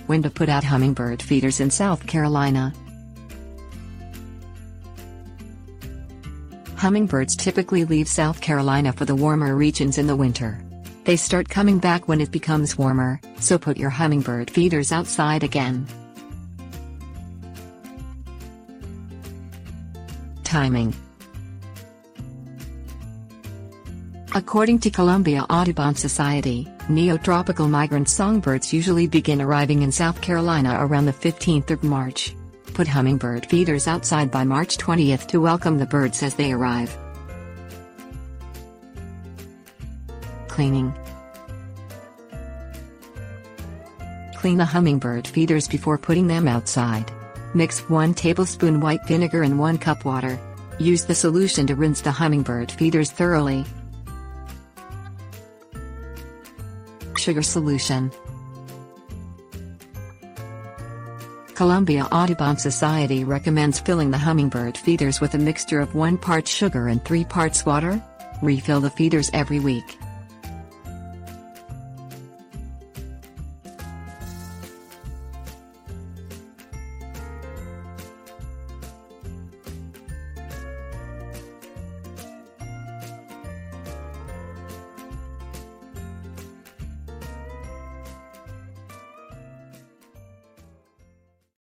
When to put out hummingbird feeders in South Carolina. Hummingbirds typically leave South Carolina for the warmer regions in the winter. They start coming back when it becomes warmer, so put your hummingbird feeders outside again. Timing. According to Columbia Audubon Society, neotropical migrant songbirds usually begin arriving in South Carolina around the 15th of March. Put hummingbird feeders outside by March 20th to welcome the birds as they arrive. Cleaning. Clean the hummingbird feeders before putting them outside. Mix 1 tablespoon white vinegar and 1 cup water. Use the solution to rinse the hummingbird feeders thoroughly. Sugar solution. Columbia Audubon Society recommends filling the hummingbird feeders with a mixture of 1 part sugar and 3 parts water. Refill the feeders every week.